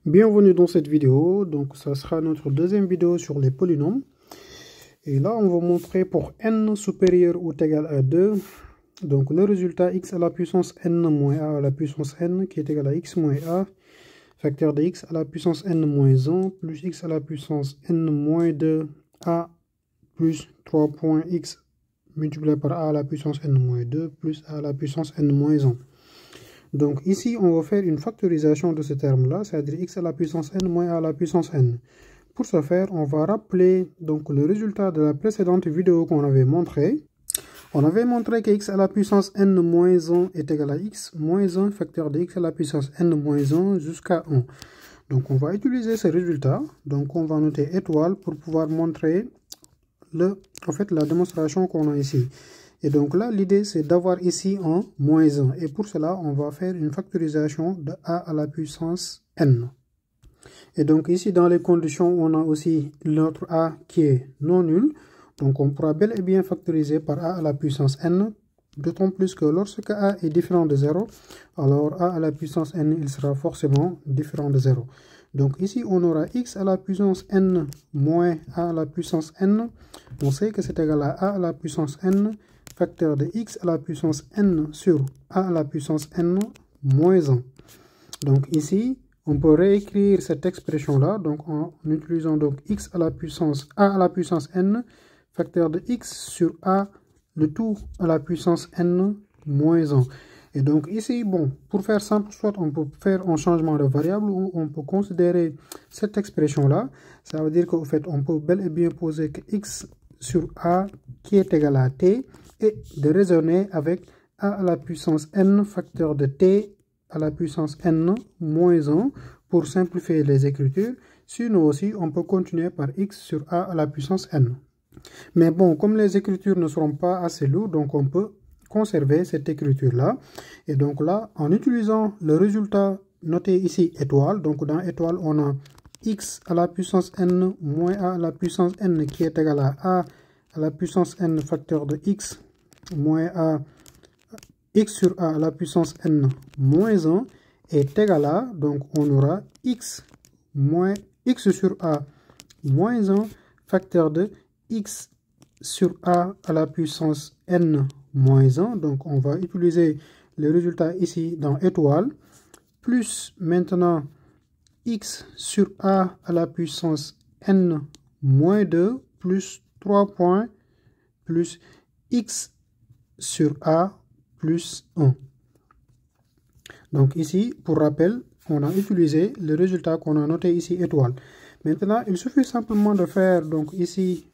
Bienvenue dans cette vidéo. Donc ça sera notre deuxième vidéo sur les polynômes. Et là on va montrer pour n supérieur ou égal à 2. Donc le résultat x à la puissance n moins a à la puissance n qui est égal à x moins a, facteur de x à la puissance n moins 1 plus x à la puissance n moins 2 a plus 3 points x multiplié par a à la puissance n moins 2 plus a à la puissance n moins 1. Donc ici, on va faire une factorisation de ce terme-là, c'est-à-dire x à la puissance n moins a à la puissance n. Pour ce faire, on va rappeler donc le résultat de la précédente vidéo qu'on avait montré. On avait montré que x à la puissance n moins 1 est égal à x moins 1 facteur de x à la puissance n moins 1 jusqu'à 1. Donc on va utiliser ce résultat. Donc on va noter étoile pour pouvoir montrer la démonstration qu'on a ici. Et donc là, l'idée, c'est d'avoir ici un moins 1. Et pour cela, on va faire une factorisation de a à la puissance n. Et donc ici, dans les conditions, on a aussi notre a qui est non nul. Donc on pourra bel et bien factoriser par a à la puissance n. D'autant plus que lorsque a est différent de 0, alors a à la puissance n, il sera forcément différent de 0. Donc ici, on aura x à la puissance n moins a à la puissance n. On sait que c'est égal à la puissance n facteur de x à la puissance n sur a à la puissance n moins 1. Donc ici, on peut réécrire cette expression-là donc en utilisant donc x à la puissance a à la puissance n facteur de x sur a le tout à la puissance n moins 1. Et donc ici, bon, pour faire simple, soit on peut faire un changement de variable ou on peut considérer cette expression-là. Ça veut dire qu'en fait, on peut bel et bien poser que x sur a qui est égal à t et de raisonner avec a à la puissance n facteur de t à la puissance n moins 1 pour simplifier les écritures. Sinon aussi, on peut continuer par x sur a à la puissance n. Mais bon, comme les écritures ne seront pas assez lourdes, donc on peut conserver cette écriture-là. Et donc là, en utilisant le résultat noté ici étoile, donc dans étoile, on a x à la puissance n moins a à la puissance n qui est égal à la puissance n facteur de x moins a, x sur a à la puissance n moins 1 est égal à, donc on aura x sur a moins 1 facteur de x sur a à la puissance n moins 1. Donc on va utiliser le résultat ici dans étoile, plus maintenant x sur a à la puissance n moins 2 plus 3 points plus x sur a plus 1. Donc ici, pour rappel, on a utilisé le résultat qu'on a noté ici étoile. Maintenant, il suffit simplement de faire donc ici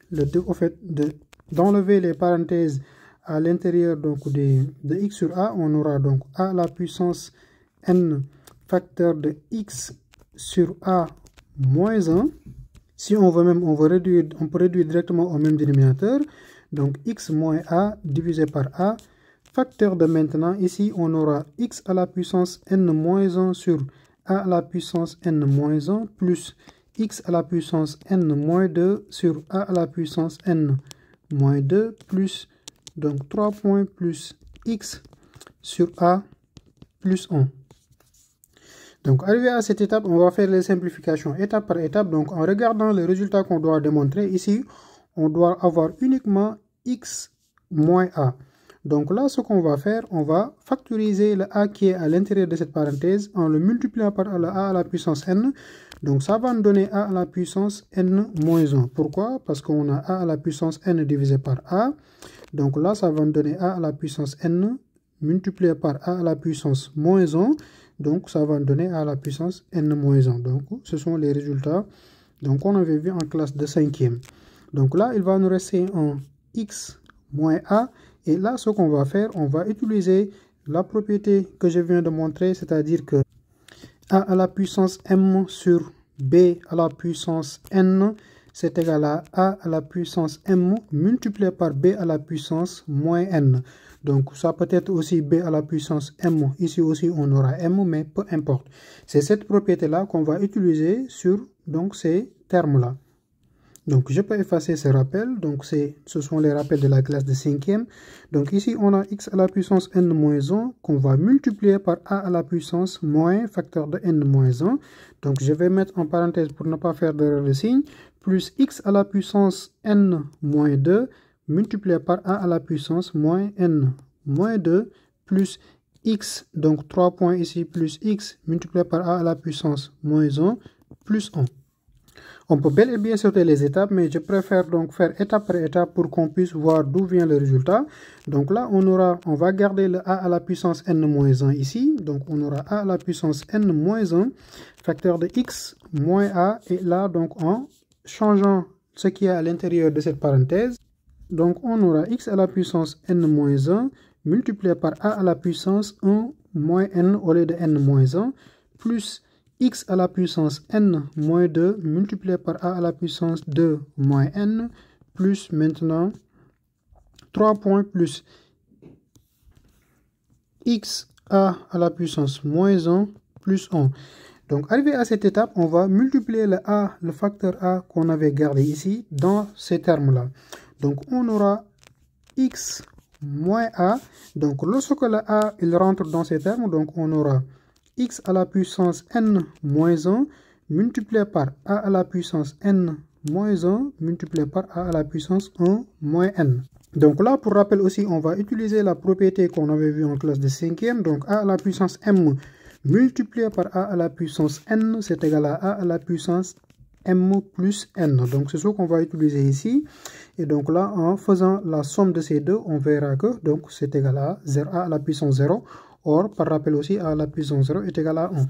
d'enlever les parenthèses à l'intérieur donc de x sur a. On aura donc a à la puissance n facteur de x sur a moins 1. Si on veut même, on peut réduire directement au même dénominateur. Donc x moins a divisé par a. Facteur de maintenant, ici on aura x à la puissance n moins 1 sur a à la puissance n moins 1 plus x à la puissance n moins 2 sur a à la puissance n moins 2 plus donc 3 points plus x sur a plus 1. Donc arrivé à cette étape, on va faire les simplifications étape par étape. Donc en regardant les résultats qu'on doit démontrer ici, on doit avoir uniquement x moins a. Donc là, ce qu'on va faire, on va factoriser le a qui est à l'intérieur de cette parenthèse en le multipliant par le a à la puissance n. Donc ça va nous donner a à la puissance n moins 1. Pourquoi? Parce qu'on a a à la puissance n divisé par a. Donc là, ça va nous donner a à la puissance n multiplié par a à la puissance moins 1. Donc ça va nous donner a à la puissance n moins 1. Donc ce sont les résultats qu'on avait vu en classe de 5e. Donc là, il va nous rester un x moins a. Et là, ce qu'on va faire, on va utiliser la propriété que je viens de montrer, c'est-à-dire que a à la puissance m sur b à la puissance n, c'est égal à a la puissance m multiplié par b à la puissance moins n. Donc ça peut être aussi b à la puissance m. Ici aussi, on aura m, mais peu importe. C'est cette propriété-là qu'on va utiliser sur donc, ces termes-là. Donc, je peux effacer ces rappels. Donc, ce sont les rappels de la classe de 5e. Donc, ici, on a x à la puissance n-1 qu'on va multiplier par a à la puissance moins facteur de n-1. Donc, je vais mettre en parenthèse pour ne pas faire d'erreur de signe. Plus x à la puissance n-2 multiplié par a à la puissance moins n-2 plus x, donc 3 points ici, plus x multiplié par a à la puissance moins 1 plus 1. On peut bel et bien sauter les étapes, mais je préfère donc faire étape par étape pour qu'on puisse voir d'où vient le résultat. Donc là, on va garder le a à la puissance n-1 ici. Donc on aura a à la puissance n-1, facteur de x moins a, et là, donc en changeant ce qui est à l'intérieur de cette parenthèse, donc on aura x à la puissance n-1 multiplié par a à la puissance 1 moins n au lieu de n-1 plus x à la puissance n-2 multiplié par a à la puissance 2 moins n plus maintenant 3 points plus x à la puissance moins 1 plus 1. Donc arrivé à cette étape, on va multiplier le facteur a qu'on avait gardé ici dans ces termes-là. Donc on aura x moins a. Donc lorsque le a il rentre dans ces termes, donc on aura x à la puissance n moins 1 multiplié par a à la puissance n moins 1 multiplié par a à la puissance 1 moins n. Donc là, pour rappel aussi, on va utiliser la propriété qu'on avait vue en classe de 5e. Donc a à la puissance m multiplié par a à la puissance n, c'est égal à a la puissance m plus n. Donc c'est ce qu'on va utiliser ici. Et donc là, en faisant la somme de ces deux, on verra que donc c'est égal à 0, a à la puissance 0. Or, par rappel aussi, a à la puissance 0 est égal à 1.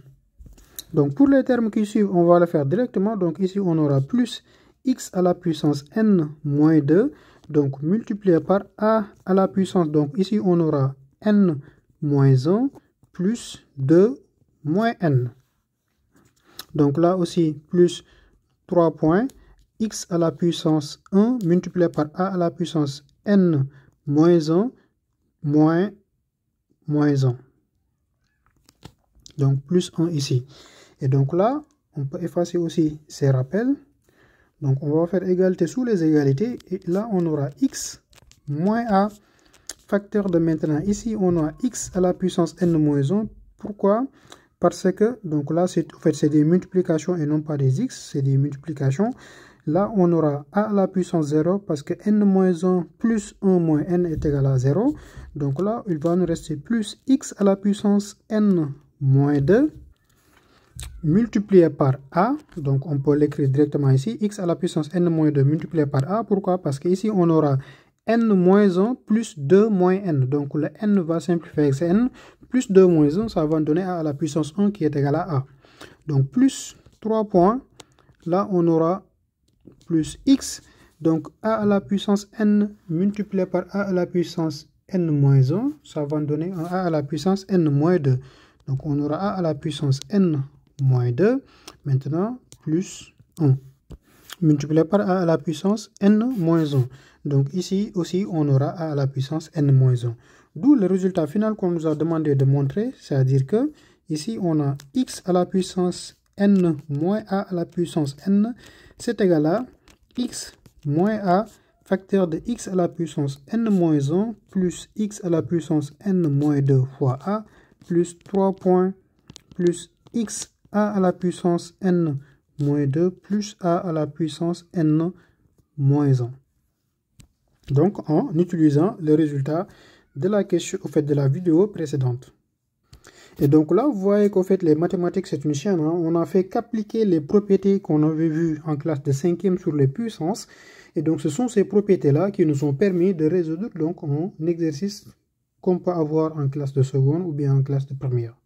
Donc pour les termes qui suivent, on va le faire directement. Donc ici, on aura plus x à la puissance n moins 2. Donc multiplié par a à la puissance. Donc ici, on aura n moins 1 plus 2 moins n. Donc là aussi, plus 3 points. X à la puissance 1 multiplié par a à la puissance n moins 1 moins 1. Donc plus 1 ici. Et donc là, on peut effacer aussi ces rappels. Donc on va faire égalité sous les égalités. Et là, on aura x moins a. Facteur de maintenant. Ici, on a x à la puissance n moins 1. Pourquoi? Parce que, donc là, en fait, c'est des multiplications et non pas des x. C'est des multiplications. Là, on aura a à la puissance 0 parce que n-1 plus 1 moins n est égal à 0. Donc là, il va nous rester plus x à la puissance n moins 2 multiplié par a. Donc on peut l'écrire directement ici. X à la puissance n moins 2 multiplié par a. Pourquoi? Parce qu'ici, on aura n moins 1 plus 2 moins n. Donc le n va simplifier avec n. Plus 2 moins 1, ça va donner a à la puissance 1 qui est égal à a. Donc plus 3 points. Là, on aura plus x, donc a à la puissance n multiplié par a à la puissance n moins 1, ça va donner un a à la puissance n moins 2. Donc on aura a à la puissance n moins 2, maintenant plus 1, multiplié par a à la puissance n moins 1. Donc ici aussi on aura a à la puissance n moins 1. D'où le résultat final qu'on nous a demandé de montrer, c'est-à-dire que ici on a x à la puissance n moins a à la puissance n, c'est égal à x moins a facteur de x à la puissance n moins 1 plus x à la puissance n moins 2 fois a plus 3 points plus x a à la puissance n moins 2 plus a à la puissance n moins 1. Donc en utilisant le résultat de la question au fait de la vidéo précédente. Et donc là, vous voyez qu'au fait, les mathématiques, c'est une chaîne. Hein. On a fait qu'appliquer les propriétés qu'on avait vues en classe de 5e sur les puissances. Et donc, ce sont ces propriétés-là qui nous ont permis de résoudre donc un exercice qu'on peut avoir en classe de seconde ou bien en classe de première.